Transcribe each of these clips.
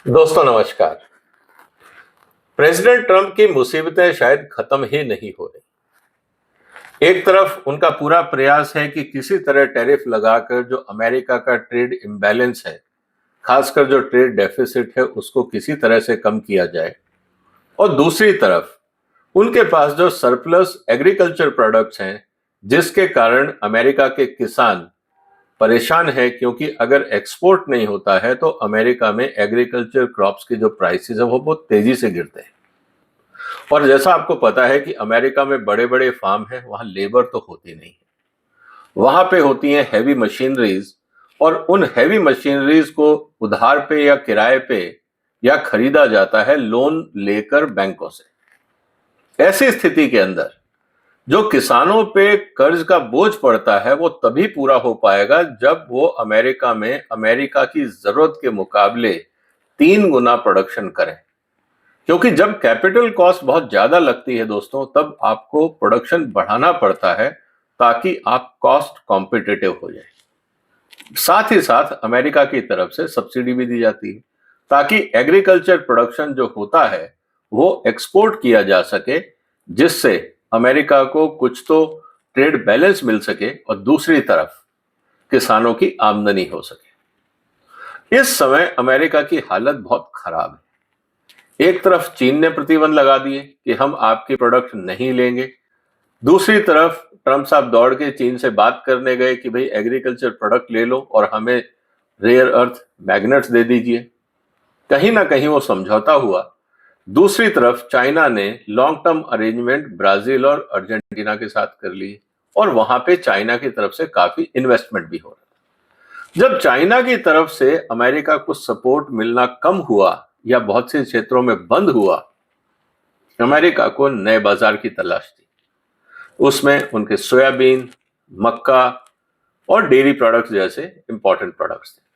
दोस्तों नमस्कार। President Trump की मुसीबतें शायद खत्म ही नहीं हो रही। एक तरफ उनका पूरा प्रयास है कि किसी तरह टैरिफ लगाकर जो अमेरिका का ट्रेड इम्बैलेंस है, खासकर जो ट्रेड डेफिसिट है, उसको किसी तरह से कम किया जाए। और दूसरी तरफ उनके पास जो सरप्लस एग्रीकल्चर प्रोडक्ट्स हैं, जिसके कारण अमेरिका के किसान परेशान है, क्योंकि अगर एक्सपोर्ट नहीं होता है तो अमेरिका में एग्रीकल्चर क्रॉप्स की जो प्राइसेस है वो बहुत तेजी से गिरते हैं। और जैसा आपको पता है कि अमेरिका में बड़े बड़े फार्म हैं, वहां लेबर तो होती नहीं है, वहां पे होती हैं हैवी मशीनरीज। और उन हैवी मशीनरीज को उधार पे या किराए पे या खरीदा जाता है लोन लेकर बैंकों से। ऐसी स्थिति के अंदर जो किसानों पे कर्ज का बोझ पड़ता है वो तभी पूरा हो पाएगा जब वो अमेरिका में अमेरिका की जरूरत के मुकाबले 3 गुना प्रोडक्शन करें। क्योंकि जब कैपिटल कॉस्ट बहुत ज्यादा लगती है दोस्तों, तब आपको प्रोडक्शन बढ़ाना पड़ता है ताकि आप कॉस्ट कॉम्पिटिटिव हो जाए। साथ ही साथ अमेरिका की तरफ से सब्सिडी भी दी जाती है ताकि एग्रीकल्चर प्रोडक्शन जो होता है वो एक्सपोर्ट किया जा सके, जिससे अमेरिका को कुछ तो ट्रेड बैलेंस मिल सके और दूसरी तरफ किसानों की आमदनी हो सके। इस समय अमेरिका की हालत बहुत खराब है। एक तरफ चीन ने प्रतिबंध लगा दिए कि हम आपकी प्रोडक्ट नहीं लेंगे, दूसरी तरफ ट्रंप साहब दौड़ के चीन से बात करने गए कि भाई एग्रीकल्चर प्रोडक्ट ले लो और हमें रेयर अर्थ मैग्नेट्स दे दीजिए। कहीं ना कहीं वो समझौता हुआ। दूसरी तरफ चाइना ने लॉन्ग टर्म अरेंजमेंट ब्राजील और अर्जेंटीना के साथ कर ली और वहां पे चाइना की तरफ से काफी इन्वेस्टमेंट भी हो रहा था। जब चाइना की तरफ से अमेरिका को सपोर्ट मिलना कम हुआ या बहुत से क्षेत्रों में बंद हुआ, अमेरिका को नए बाजार की तलाश थी। उसमें उनके सोयाबीन, मक्का और डेयरी प्रोडक्ट्स जैसे इंपॉर्टेंट प्रोडक्ट्स थे।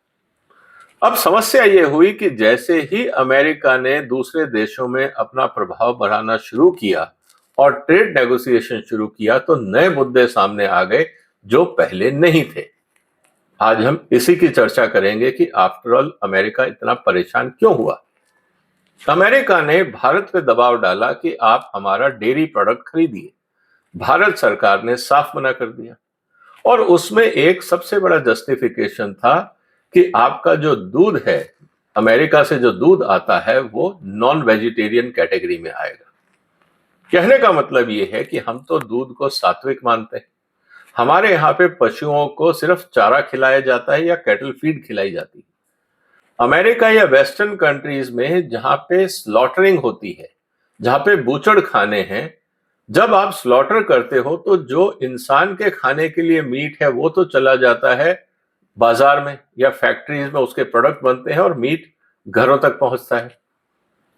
अब समस्या यह हुई कि जैसे ही अमेरिका ने दूसरे देशों में अपना प्रभाव बढ़ाना शुरू किया और ट्रेड नेगोशिएशन शुरू किया, तो नए मुद्दे सामने आ गए जो पहले नहीं थे। आज हम इसी की चर्चा करेंगे कि आफ्टरऑल अमेरिका इतना परेशान क्यों हुआ। अमेरिका ने भारत पे दबाव डाला कि आप हमारा डेयरी प्रोडक्ट खरीदिए। भारत सरकार ने साफ मना कर दिया और उसमें एक सबसे बड़ा जस्टिफिकेशन था कि आपका जो दूध है, अमेरिका से जो दूध आता है वो नॉन वेजिटेरियन कैटेगरी में आएगा। कहने का मतलब ये है कि हम तो दूध को सात्विक मानते हैं। हमारे यहाँ पे पशुओं को सिर्फ चारा खिलाया जाता है या कैटल फीड खिलाई जाती है। अमेरिका या वेस्टर्न कंट्रीज में जहां पे स्लॉटरिंग होती है, जहां पे बूचड़ खाने हैं, जब आप स्लॉटर करते हो तो जो इंसान के खाने के लिए मीट है वो तो चला जाता है बाजार में या फैक्ट्रीज में, उसके प्रोडक्ट बनते हैं और मीट घरों तक पहुंचता है।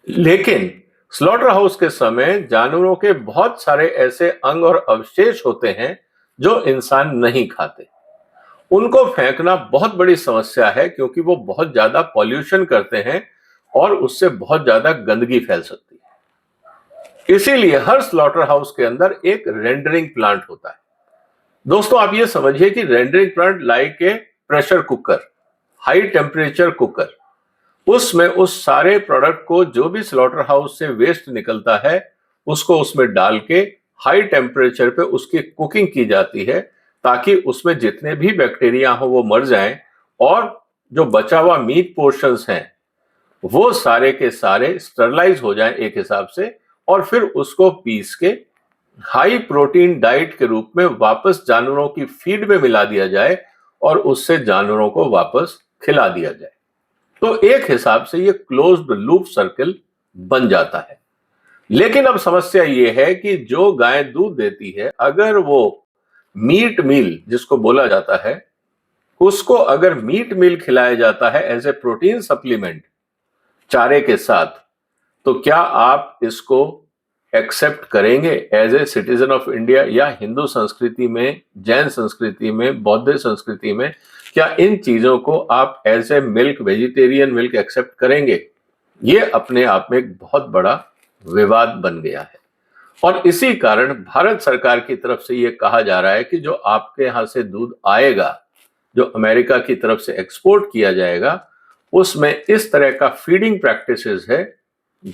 लेकिन स्लॉटर हाउस के समय जानवरों के बहुत सारे ऐसे अंग और अवशेष होते हैं जो इंसान नहीं खाते। उनको फेंकना बहुत बड़ी समस्या है क्योंकि वो बहुत ज्यादा पॉल्यूशन करते हैं और उससे बहुत ज्यादा गंदगी फैल सकती है। इसीलिए हर स्लॉटर हाउस के अंदर एक रेंडरिंग प्लांट होता है। दोस्तों आप ये समझिए कि rendering plant like a pressure cooker, high temperature cooker. उसमें उस सारे प्रोडक्ट को, जो भी स्लॉटर हाउस से वेस्ट निकलता है, उसको उसमें डाल के हाई टेम्परेचर पे उसकी कुकिंग की जाती है ताकि उसमें जितने भी बैक्टीरिया हो वो मर जाएं और जो बचा हुआ मीट पोर्शंस हैं वो सारे के सारे स्टरलाइज हो जाएं एक हिसाब से, और फिर उसको पीस के हाई प्रोटीन डाइट के रूप में वापस जानवरों की फीड में मिला दिया जाए और उससे जानवरों को वापस खिला दिया जाए। तो एक हिसाब से ये क्लोज्ड लूप सर्कल बन जाता है। लेकिन अब समस्या ये है कि जो गाय दूध देती है, अगर वो मीट मील जिसको बोला जाता है, उसको अगर मीट मील खिलाया जाता है एज ए प्रोटीन सप्लीमेंट चारे के साथ, तो क्या आप इसको एक्सेप्ट करेंगे as a citizen of India? या हिंदू संस्कृति में, जैन संस्कृति में, बौद्ध संस्कृति में क्या इन चीजों को आप as a milk, vegetarian milk accept करेंगे? ये अपने आप में एक बहुत बड़ा विवाद बन गया है और इसी कारण भारत सरकार की तरफ से ये कहा जा रहा है कि जो आपके यहां से दूध आएगा, जो अमेरिका की तरफ से एक्सपोर्ट किया जाएगा, उसमें इस तरह का फीडिंग प्रैक्टिसेस है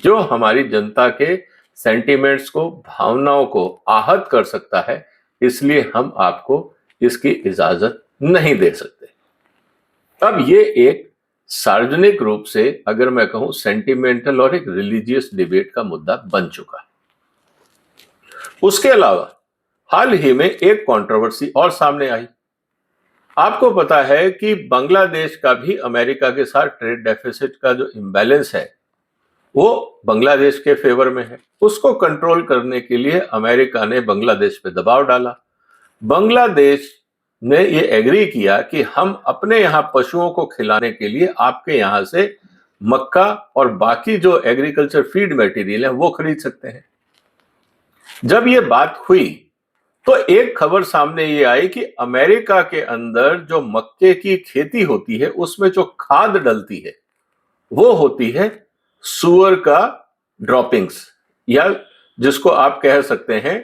जो हमारी जनता के सेंटिमेंट्स को, भावनाओं को आहत कर सकता है, इसलिए हम आपको इसकी इजाजत नहीं दे सकते। अब ये एक सार्वजनिक रूप से, अगर मैं कहूं, सेंटिमेंटल और एक रिलीजियस डिबेट का मुद्दा बन चुका है। उसके अलावा हाल ही में एक कंट्रोवर्सी और सामने आई। आपको पता है कि बांग्लादेश का भी अमेरिका के साथ ट्रेड डेफिसिट का जो इम्बैलेंस है वो बांग्लादेश के फेवर में है। उसको कंट्रोल करने के लिए अमेरिका ने बांग्लादेश पे दबाव डाला। बांग्लादेश ने ये एग्री किया कि हम अपने यहाँ पशुओं को खिलाने के लिए आपके यहाँ से मक्का और बाकी जो एग्रीकल्चर फीड मटेरियल है वो खरीद सकते हैं। जब ये बात हुई तो एक खबर सामने ये आई कि अमेरिका के अंदर जो मक्के की खेती होती है उसमें जो खाद डलती है वो होती है सुअर का ड्रॉपिंग्स, या जिसको आप कह सकते हैं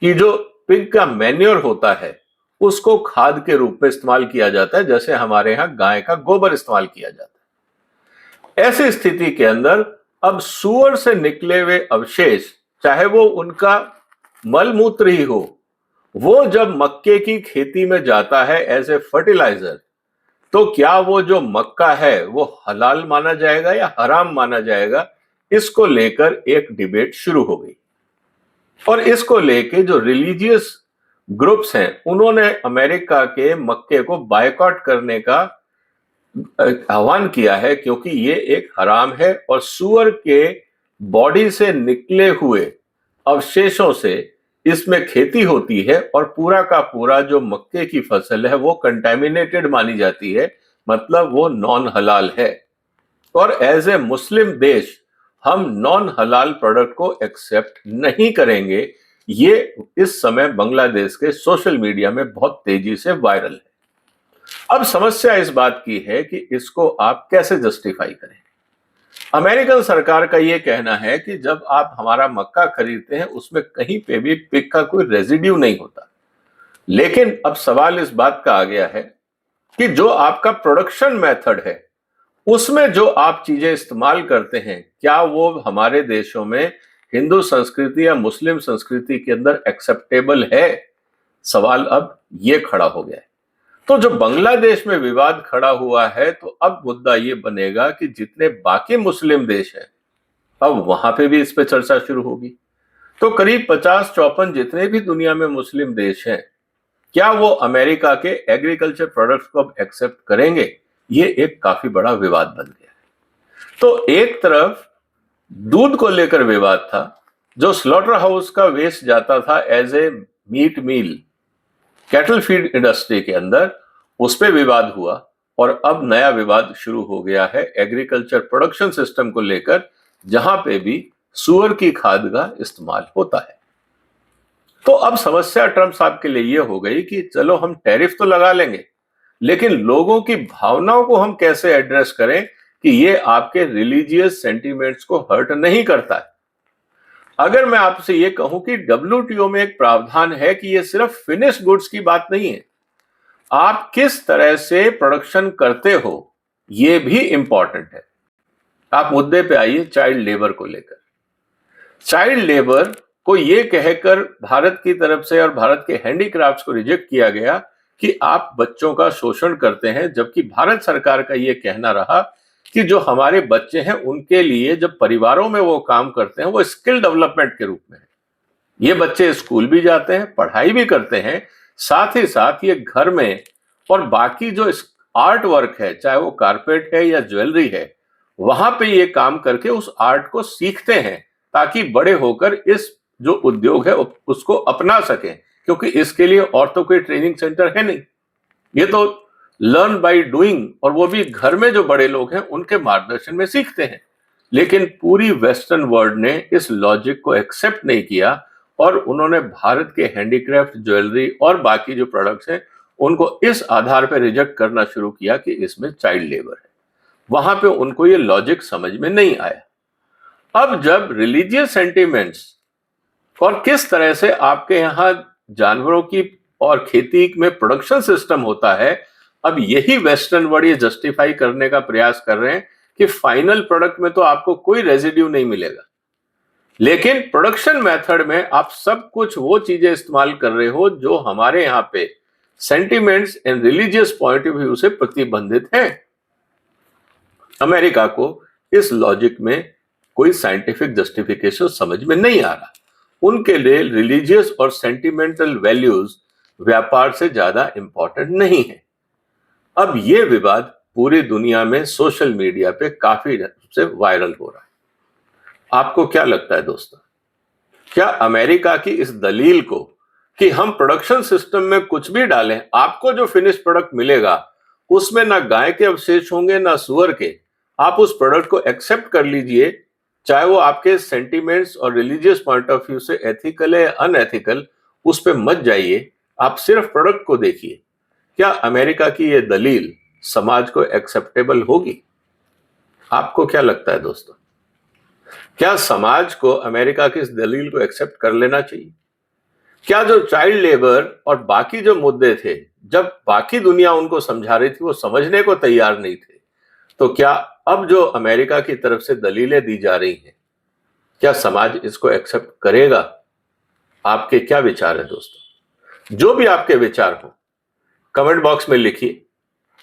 कि जो पिग का मैन्योर होता है उसको खाद के रूप में इस्तेमाल किया जाता है, जैसे हमारे यहां गाय का गोबर इस्तेमाल किया जाता है। ऐसी स्थिति के अंदर अब सुअर से निकले हुए अवशेष, चाहे वो उनका मलमूत्र ही हो, वो जब मक्के की खेती में जाता है एज ए फर्टिलाइजर, तो क्या वो जो मक्का है वो हलाल माना जाएगा या हराम माना जाएगा? इसको लेकर एक डिबेट शुरू हो गई और इसको लेके जो रिलीजियस ग्रुप्स हैं उन्होंने अमेरिका के मक्के को बायकॉट करने का आह्वान किया है, क्योंकि ये एक हराम है और सुअर के बॉडी से निकले हुए अवशेषों से इसमें खेती होती है और पूरा का पूरा जो मक्के की फसल है वो कंटेमिनेटेड मानी जाती है, मतलब वो नॉन हलाल है। और एज ए मुस्लिम देश हम नॉन हलाल प्रोडक्ट को एक्सेप्ट नहीं करेंगे। ये इस समय बांग्लादेश के सोशल मीडिया में बहुत तेजी से वायरल है। अब समस्या इस बात की है कि इसको आप कैसे जस्टिफाई करें। अमेरिकन सरकार का यह कहना है कि जब आप हमारा मक्का खरीदते हैं उसमें कहीं पे भी पिग का कोई रेजिड्यू नहीं होता, लेकिन अब सवाल इस बात का आ गया है कि जो आपका प्रोडक्शन मेथड है उसमें जो आप चीजें इस्तेमाल करते हैं, क्या वो हमारे देशों में हिंदू संस्कृति या मुस्लिम संस्कृति के अंदर एक्सेप्टेबल है? सवाल अब ये खड़ा हो गया है। तो जो बांग्लादेश में विवाद खड़ा हुआ है, तो अब मुद्दा ये बनेगा कि जितने बाकी मुस्लिम देश हैं अब वहां पे भी इस पे चर्चा शुरू होगी। तो करीब 50-54 जितने भी दुनिया में मुस्लिम देश हैं, क्या वो अमेरिका के एग्रीकल्चर प्रोडक्ट्स को अब एक्सेप्ट करेंगे? ये एक काफी बड़ा विवाद बन गया है। तो एक तरफ दूध को लेकर विवाद था, जो स्लॉटर हाउस का वेस्ट जाता था as a meat meal cattle feed industry के अंदर, उस पर विवाद हुआ और अब नया विवाद शुरू हो गया है एग्रीकल्चर प्रोडक्शन सिस्टम को लेकर, जहां पे भी सुअर की खाद का इस्तेमाल होता है। तो अब समस्या ट्रंप साहब के लिए यह हो गई कि चलो हम टैरिफ तो लगा लेंगे, लेकिन लोगों की भावनाओं को हम कैसे एड्रेस करें कि ये आपके रिलीजियस सेंटिमेंट्स को हर्ट नहीं करता है। अगर मैं आपसे ये कहूं कि WTO में एक प्रावधान है कि ये सिर्फ फिनिश गुड्स की बात नहीं है, आप किस तरह से प्रोडक्शन करते हो ये भी इंपॉर्टेंट है। आप मुद्दे पे आइए चाइल्ड लेबर को लेकर। चाइल्ड लेबर को ये कहकर भारत की तरफ से और भारत के हैंडीक्राफ्ट्स को रिजेक्ट किया गया कि आप बच्चों का शोषण करते हैं, जबकि भारत सरकार का ये कहना रहा कि जो हमारे बच्चे हैं उनके लिए जब परिवारों में वो काम करते हैं वो स्किल डेवलपमेंट के रूप में है। ये बच्चे स्कूल भी जाते हैं, पढ़ाई भी करते हैं, साथ ही साथ ये घर में और बाकी जो आर्ट वर्क है, चाहे वो कारपेट है या ज्वेलरी है, वहां पे ये काम करके उस आर्ट को सीखते हैं ताकि बड़े होकर इस जो उद्योग है उसको अपना सकें, क्योंकि इसके लिए और तो कोई ट्रेनिंग सेंटर है नहीं। ये तो लर्न बाय डूइंग, और वो भी घर में जो बड़े लोग हैं उनके मार्गदर्शन में सीखते हैं। लेकिन पूरी वेस्टर्न वर्ल्ड ने इस लॉजिक को एक्सेप्ट नहीं किया और उन्होंने भारत के हैंडीक्राफ्ट, ज्वेलरी और बाकी जो प्रोडक्ट्स हैं उनको इस आधार पर रिजेक्ट करना शुरू किया कि इसमें चाइल्ड लेबर है। वहां पे उनको ये लॉजिक समझ में नहीं आया। अब जब रिलीजियस सेंटिमेंट्स और किस तरह से आपके यहाँ जानवरों की और खेती में प्रोडक्शन सिस्टम होता है, अब यही वेस्टर्न वर्ल्ड ये जस्टिफाई करने का प्रयास कर रहे हैं कि फाइनल प्रोडक्ट में तो आपको कोई रेजिड्यू नहीं मिलेगा, लेकिन प्रोडक्शन मेथड में आप सब कुछ वो चीजें इस्तेमाल कर रहे हो जो हमारे यहां पे sentiments and religious point of view से प्रतिबंधित हैं। अमेरिका को इस लॉजिक में कोई साइंटिफिक जस्टिफिकेशन समझ में नहीं आ रहा। उनके लिए रिलीजियस और सेंटिमेंटल वैल्यूज व्यापार से ज्यादा इंपॉर्टेंट नहीं है। अब यह विवाद पूरी दुनिया में सोशल मीडिया पे काफी से वायरल हो रहा है। आपको क्या लगता है दोस्तों, क्या अमेरिका की इस दलील को कि हम प्रोडक्शन सिस्टम में कुछ भी डालें, आपको जो फिनिश प्रोडक्ट मिलेगा उसमें ना गाय के अवशेष होंगे ना सुअर के, आप उस प्रोडक्ट को एक्सेप्ट कर लीजिए, चाहे वो आपके सेंटिमेंट्स और रिलीजियस पॉइंट ऑफ व्यू से एथिकल है या अनएथिकल, उस पर मत जाइए, आप सिर्फ प्रोडक्ट को देखिए। क्या अमेरिका की यह दलील समाज को एक्सेप्टेबल होगी? आपको क्या लगता है दोस्तों, क्या समाज को अमेरिका की इस दलील को एक्सेप्ट कर लेना चाहिए? क्या जो चाइल्ड लेबर और बाकी जो मुद्दे थे, जब बाकी दुनिया उनको समझा रही थी वो समझने को तैयार नहीं थे, तो क्या अब जो अमेरिका की तरफ से दलीलें दी जा रही हैं, क्या समाज इसको एक्सेप्ट करेगा? आपके क्या विचार है दोस्तों? जो भी आपके विचार हो कमेंट बॉक्स में लिखिए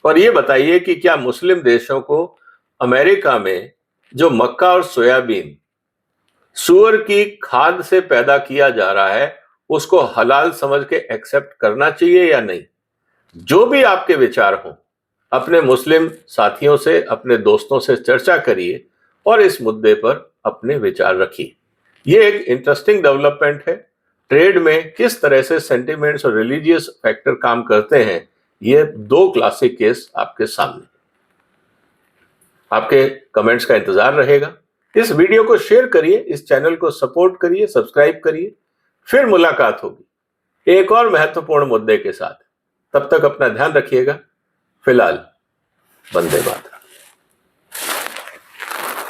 और ये बताइए कि क्या मुस्लिम देशों को अमेरिका में जो मक्का और सोयाबीन सूअर की खाद से पैदा किया जा रहा है उसको हलाल समझ के एक्सेप्ट करना चाहिए या नहीं? जो भी आपके विचार हो अपने मुस्लिम साथियों से, अपने दोस्तों से चर्चा करिए और इस मुद्दे पर अपने विचार रखिए। ये एक इंटरेस्टिंग डेवलपमेंट है। ट्रेड में किस तरह से सेंटिमेंट्स और रिलीजियस फैक्टर काम करते हैं, ये दो क्लासिक केस आपके सामने। आपके कमेंट्स का इंतजार रहेगा। इस वीडियो को शेयर करिए, इस चैनल को सपोर्ट करिए, सब्सक्राइब करिए। फिर मुलाकात होगी एक और महत्वपूर्ण मुद्दे के साथ। तब तक अपना ध्यान रखिएगा। फिलहाल वंदे मातरम।